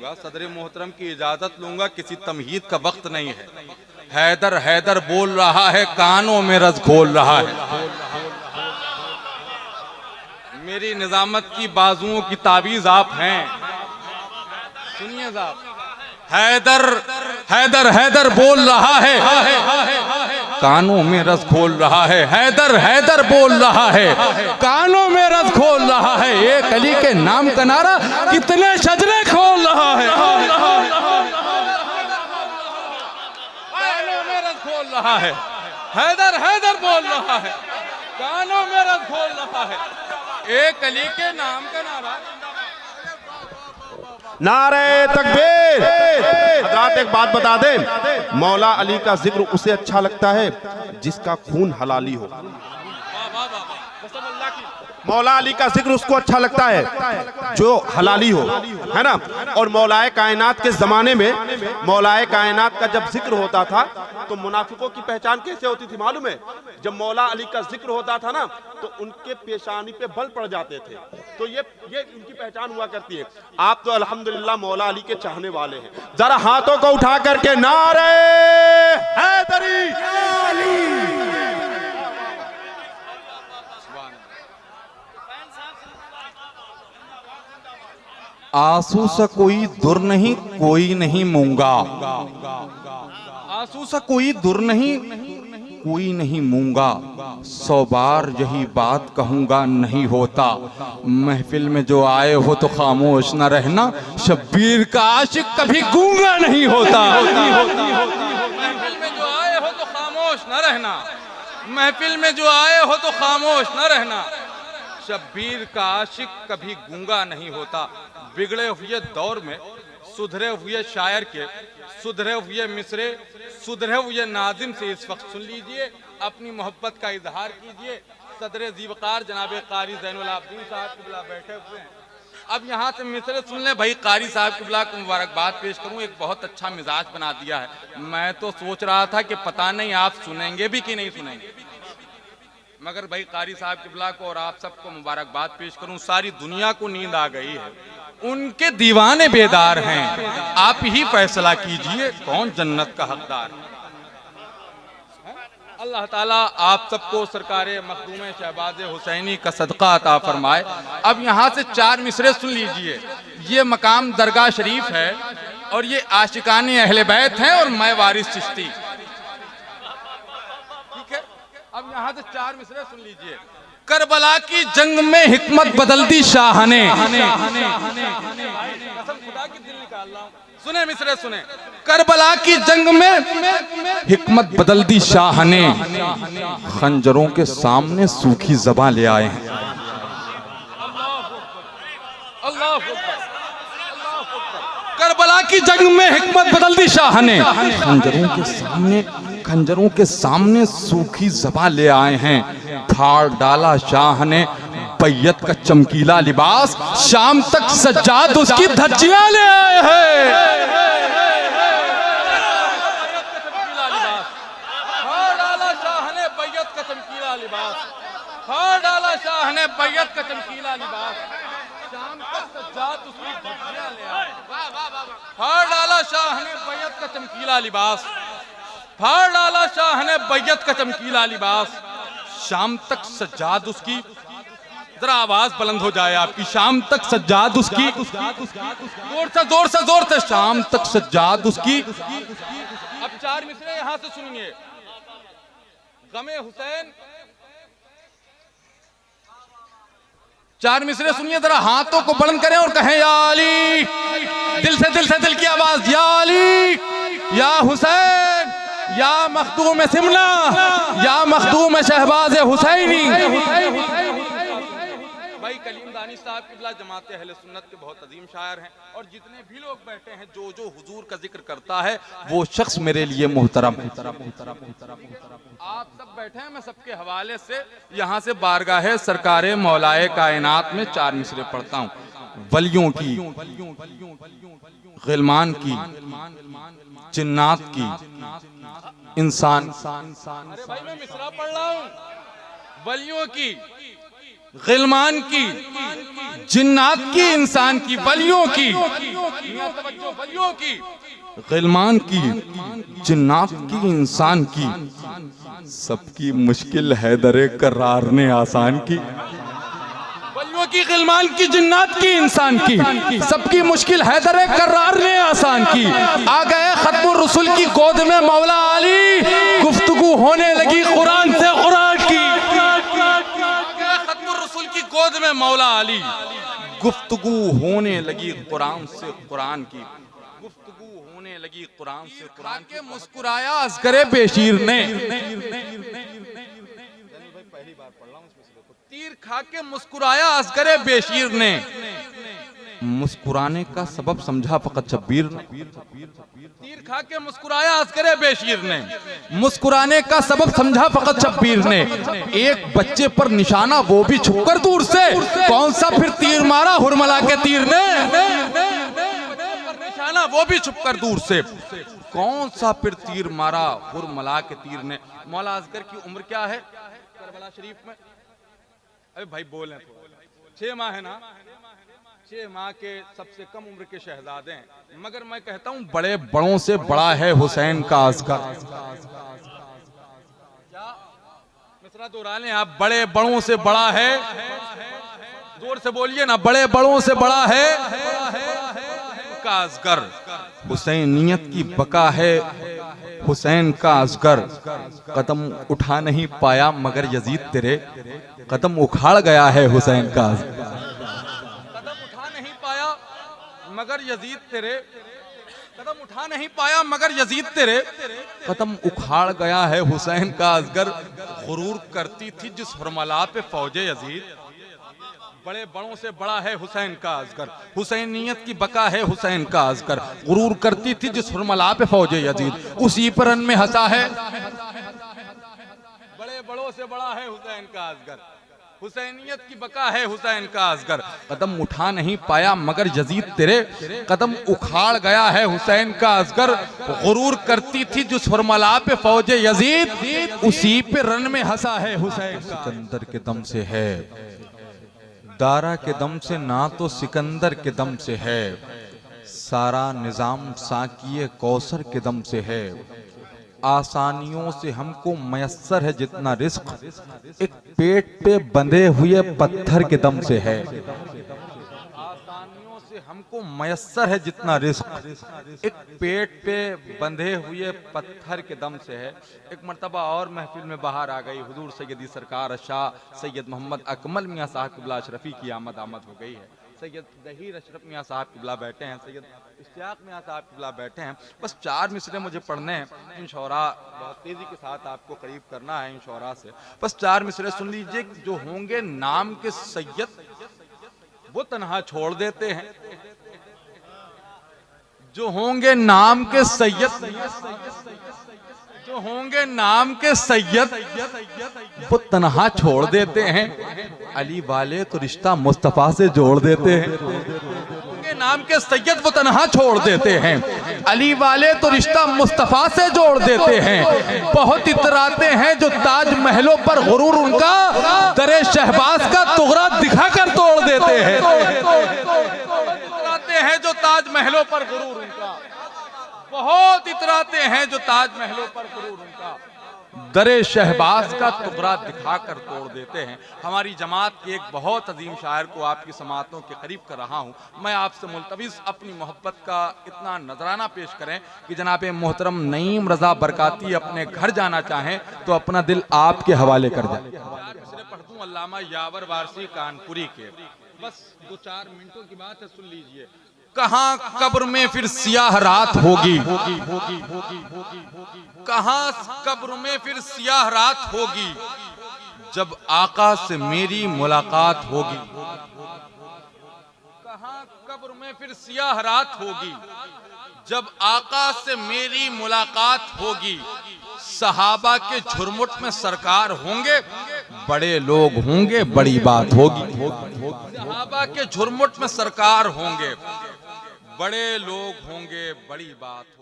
सदर मोहतरम की इजाजत लूंगा, किसी तमहीद का वक्त नहीं है। हैदर हैदर बोल रहा है, कानों में रस घोल रहा है। मेरी निजामत की बाजुओं की ताबीज आप हैं, सुनिए साहब। हैदर हैदर हैदर बोल रहा है, कानों में रस घोल रहा है। हैदर हैदर बोल रहा है, कानों में रस घोल रहा है। एक अली के नाम का नारा कितने शजरे खोल रहा है। कानों में रस घोल रहा है, हैदर हैदर बोल रहा है, कानों में रस घोल रहा है। एक अली के नाम का नारा। नारे तकबीर। हज़रात एक बात बता दें, मौला अली का जिक्र उसे अच्छा लगता है जिसका खून हलाली हो। मौला अली का जिक्र उसको अच्छा लगता है जो हलाली हो, है ना। और मौलाए कायनात के जमाने में मौलाए कायनात का जब जिक्र होता था तो मुनाफिकों की पहचान कैसे होती थी मालूम है? जब मौला अली का जिक्र होता था ना तो उनके पेशानी पे बल पड़ जाते थे। तो ये उनकी पहचान हुआ करती है। आप तो अल्हम्दुलिल्लाह मौला अली के चाहने वाले हैं। जरा हाथों को उठा करके नारे हैदरी अली। आंसू सा कोई दुर नहीं, कोई नहीं मूंगा। आंसू सा कोई दुर नहीं, कोई नहीं मूंगा। 100 बार यही बात कहूंगा नहीं होता। महफिल में जो आए हो तो खामोश न रहना, शब्बीर का आशिक कभी गूंगा नहीं होता। महफिल में जो आए हो तो खामोश न रहना, महफिल में जो आए हो तो खामोश न रहना। शब्बीर का आशिक कभी गूंगा नहीं होता। बिगड़े हुए दौर में सुधरे हुए शायर के सुधरे हुए मिसरे सुधरे हुए नाजिम से इस वक्त सुन लीजिए, अपनी मोहब्बत का इजहार कीजिए। सदर ज़ीवकार जनाब कारी ज़ैनुल आबिदीन साहब क़िबला बैठे हुए हैं। अब यहाँ से मिसरे सुन लें भाई। कारी साहब क़िबला को मुबारकबाद पेश करूँ, एक बहुत अच्छा मिजाज बना दिया है। मैं तो सोच रहा था कि पता नहीं आप सुनेंगे भी कि नहीं सुनेंगे, मगर भाई कारी साहब क़िबला को और आप सबको मुबारकबाद पेश करूं। सारी दुनिया को नींद आ गई है, उनके दीवाने बेदार हैं। आप ही फैसला कीजिए कौन जन्नत का हकदार है। अल्लाह ताला आप सबको सरकारे मखदूम शहबाज हुसैनी का सदका अता फरमाए। अब यहाँ से 4 मिसरे सुन लीजिए। ये मकाम दरगाह शरीफ है और ये आशिकानी अहले बैत हैं और मैं वारिस चिश्ती। अब यहाँ से 4 मिसरे सुन लीजिए। करबला की जंग में हिकमत बदल दी शाह ने। सुने मिसरे सुने। करबला की जंग में हिकमत बदल दी शाह ने, खंजरों के सामने सूखी ज़बां ले आए हैं। अल्लाह करबला की जंग में हिकमत बदल दी शाह ने, खंजरों के सामने सूखी ज़बां ले आए हैं। फाड़ डाला शाह ने बैयत का चमकीला लिबास, शाम तक सज्जाद उसकी धज्जियां ले आए हैं। फाड़ डाला शाह ने बैयत का चमकीला लिबास, फाड़ डाला शाह ने बैयत का चमकीला लिबास, शाम तक सज्जाद उसकी धज्जियां ले आए। फाड़ डाला शाह ने बैयत का चमकीला लिबास, फाड़ डाला शाह ने बैयत का चमकीला लिबास, शाम तक सज्जाद उसकी। जरा आवाज बुलंद हो जाए आपकी। शाम तक सज्जाद उसकी, जोर से शाम तक सज्जाद उसकी। अब 4 मिसरे यहां से सुनिए। गमे हुसैन 4 मिसरे सुनिए, जरा हाथों को बुलंद करें और कहें या अली। दिल से दिल की आवाज, या अली या हुसैन या मखदूम सिमना या मखदूम शहबाज हुसैनी। भाई कलीम दानिश साहब क़िबला जमात अहले सुन्नत के बहुत अजीम शायर हैं और जितने भी लोग बैठे हैं जो हुजूर का जिक्र करता है वो शख्स मेरे लिए मोहतरम। आप सब बैठे हैं, मैं सबके हवाले से यहाँ से बारगाह सरकारे मौलाए कायनात में 4 मिसरे पढ़ता हूँ। वलियों की, गिलमान की, जिन्नात की, इंसान। अरे भाई मैं मिसरा पढ़ रहा हूँ। वलियों की, गिलमान की, जिन्नात की, इंसान की, वलियों की, वलियों की, गिलमान की, जिन्नात की, इंसान की, सबकी मुश्किल हैदरे करार ने आसान की। वलियों की, गिलमान की, जिन्नात की, इंसान की, सबकी मुश्किल हैदरे करार ने आसान की। आ गए खत्मुर रसूल की गोद में मौला अली, गुफ्तगू होने लगी कुरान से कुरान की। की गोद में मौला अली, गुफ्तगू होने लगी कुरान से कुरान की, गुफ्तगू होने लगी कुरान से कुरान के। मुस्कुराया अस्गरे बेशीर ने, तीर खा के मुस्कुराया अस्गरे बेशीर ने, मुस्कुराने का सबब समझा फकत शब्बीर ने। तीर खा के मुस्कुराया अस्गरे बेशीर ने, मुस्कुराने का सबब समझा फकत शब्बीर ने। एक बच्चे पर निशाना वो भी छुपकर दूर से, कौन सा फिर तीर मारा हुरमला के तीर ने। निशाना वो भी छुपकर दूर से, कौन सा फिर तीर मारा हुरमला के तीर ने। मौला असगर की उम्र क्या है करबला शरीफ में? अरे भाई बोले, 6 माह है ना, 6 माह के सबसे कम उम्र के शहजादे हैं, मगर मैं कहता हूं बड़े बड़ों से बड़ा है हुसैन का अस्गर। क्या मिसरा दोहरा लें आप? बड़े बड़ों से बड़ा है, जोर से बोलिए ना, बड़े बड़ों से बड़ा है का अस्गर। हुसैनियत की बका है हुसैन का अस्गर। कदम उठा नहीं पाया मगर यजीद तेरे कदम उखाड़ गया है हुसैन का अस्गर। मगर यजीद तेरे कदम उठा नहीं पाया मगर यजीद तेरे कदम उखाड़ गया है हुसैन का असगर। गुरूर करती थी जिस हुरमला पे फौजे यजीद, बड़े बड़ों से बड़ा है हुसैन का असगर। हुसैनियत की बका है हुसैन का असगर। गुरूर करती थी जिस हुरमला पे फौजे यजीद, उसी पर रन में हंसा है। बड़े बड़ों से बड़ा है हुसैन का असगर। हुसैनियत की बका है हुसैन का असगर। कदम उठा नहीं पाया मगर यजीद तेरे कदम उखाड़ गया है हुसैन का असगर। गुरूर करती थी जिस हुरमला पे फौजे यजीद, उसी पे रन में हंसा है हुसैन का। सिकंदर के दम से है, दारा के दम से ना तो सिकंदर के दम से है, सारा निजाम साकिए कौसर के दम से है। आसानियों से हमको मयस्सर है जितना रिस्क, एक पेट पे बंधे हुए पत्थर के दम से है। आसानियों से हमको मयस्सर है जितना रिस्क, एक पेट पे बंधे हुए पत्थर के दम से है। एक मर्तबा और महफिल में बाहर आ गई, हुजूर सैयदी सरकार शाह सैयद मोहम्मद अकमल मियाँ साहब क़िबला अशरफी की आमद हो गई है। सैयद ज़हीर अशरफ मियाँ साहब क़िबला बैठे हैं, सैयद इश्तियाक मियाँ साहब क़िबला बैठे हैं। बस 4 मिसरे मुझे पढ़ने हैं, इन शौरा बहुत तेज़ी के साथ आपको करीब करना है इन शौरा से। बस 4 मिसरे सुन लीजिए। जो होंगे नाम के सैयद वो तन्हा छोड़ देते हैं, जो होंगे नाम के सैयद, जो होंगे नाम के सैयद वो तन्हा छोड़ देते हैं। अली वाले तो रिश्ता मुस्तफा से जोड़ देते हैं। होंगे नाम के सैयद वो तन्हा छोड़ देते हैं, अली वाले तो रिश्ता मुस्तफा से जोड़ देते हैं। बहुत इतराते हैं जो ताज महलों पर गुरूर उनका, दरे शहबाज का तुगरा दिखाकर तोड़ देते हैं। इतराते हैं जो ताज महलों पर गुरूर उनका, बहुत इतराते हैं जो ताज महलों पर गुरूर उनका, दरे शहबाज का टुकड़ा दिखाकर तोड़ देते हैं। हमारी जमात के एक बहुत अजीम शायर को आपकी समातों के करीब कर रहा हूँ। मैं आपसे मुल्तविस अपनी मोहब्बत का इतना नजराना पेश करें कि जनाब मोहतरम नईम रजा बरकाती अपने घर जाना चाहें तो अपना दिल आपके हवाले कर जाए। पढ़ दूं अल्लामा यावर वारसी कानपुरी के, बस 2-4 मिनटों की बात है, सुन लीजिए। कहाँ कब्र में फिर सियाह रात होगी, कहाँ कब्र में फिर सियाह रात होगी, जब आका से मेरी मुलाकात होगी। कहाँ कब्र में फिर सियाह रात होगी, जब आका से मेरी मुलाकात होगी। सहाबा के झुरमुट में सरकार होंगे, बड़े लोग होंगे, बड़ी बात होगी। सहाबा के झुरमुट में सरकार होंगे, बड़े लोग होंगे, बड़ी बात होगी।